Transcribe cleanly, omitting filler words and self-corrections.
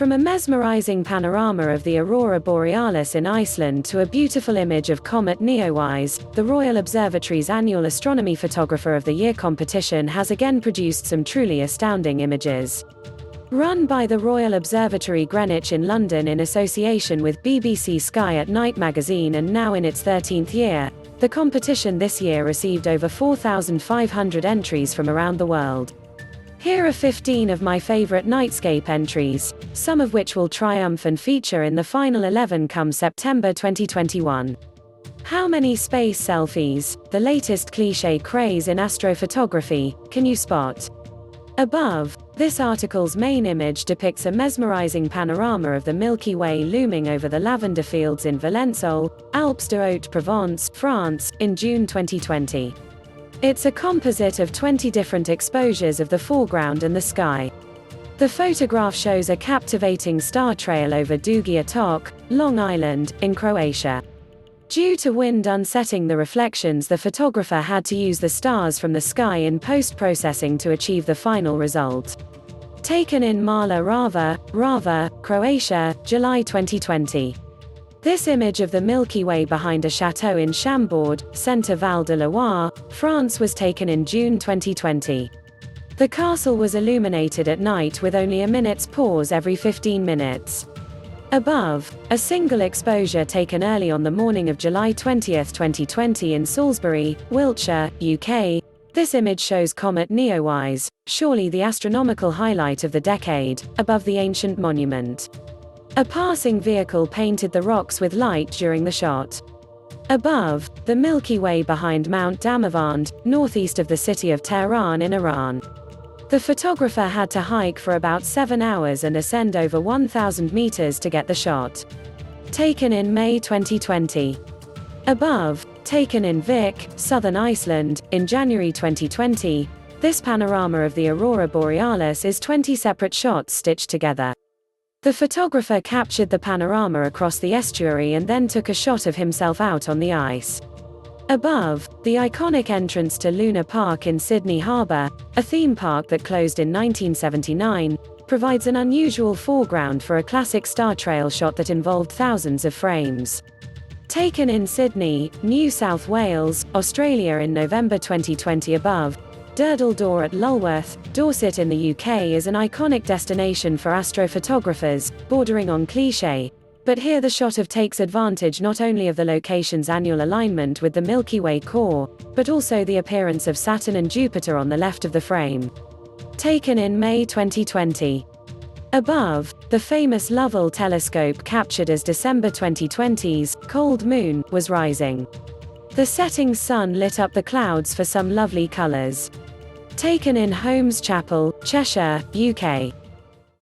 From a mesmerizing panorama of the aurora borealis in Iceland to a beautiful image of Comet Neowise, the Royal Observatory's annual Astronomy Photographer of the Year competition has again produced some truly astounding images. Run by the Royal Observatory Greenwich in London in association with BBC Sky at Night magazine and now in its 13th year, the competition this year received over 4,500 entries from around the world. Here are 15 of my favorite nightscape entries, some of which will triumph and feature in the final 11 come September 2021. How many space selfies, the latest cliche craze in astrophotography, can you spot? Above, this article's main image depicts a mesmerizing panorama of the Milky Way looming over the lavender fields in Valensole, Alpes-de-Haute-Provence, France, in June 2020. It's a composite of 20 different exposures of the foreground and the sky. The photograph shows a captivating star trail over Dugi Otok, Long Island, in Croatia. Due to wind unsetting the reflections, the photographer had to use the stars from the sky in post-processing to achieve the final result. Taken in Mala Rava, Croatia, July 2020. This image of the Milky Way behind a chateau in Chambord, Centre-Val de Loire, France was taken in June 2020. The castle was illuminated at night with only a minute's pause every 15 minutes. Above, a single exposure taken early on the morning of July 20, 2020 in Salisbury, Wiltshire, UK. This image shows Comet Neowise, surely the astronomical highlight of the decade, above the ancient monument. A passing vehicle painted the rocks with light during the shot. Above, the Milky Way behind Mount Damavand, northeast of the city of Tehran in Iran. The photographer had to hike for about 7 hours and ascend over 1,000 meters to get the shot. Taken in May 2020. Above, taken in Vik, southern Iceland, in January 2020, this panorama of the aurora borealis is 20 separate shots stitched together. The photographer captured the panorama across the estuary and then took a shot of himself out on the ice. Above, the iconic entrance to Luna Park in Sydney Harbour, a theme park that closed in 1979, provides an unusual foreground for a classic star trail shot that involved thousands of frames. Taken in Sydney, New South Wales, Australia in November 2020. Above, Durdle Door at Lulworth, Dorset in the UK is an iconic destination for astrophotographers, bordering on cliché. But here the shot takes advantage not only of the location's annual alignment with the Milky Way core, but also the appearance of Saturn and Jupiter on the left of the frame. Taken in May 2020. Above, the famous Lovell Telescope captured as December 2020's cold moon was rising. The setting sun lit up the clouds for some lovely colors. Taken in Holmes Chapel, Cheshire, UK.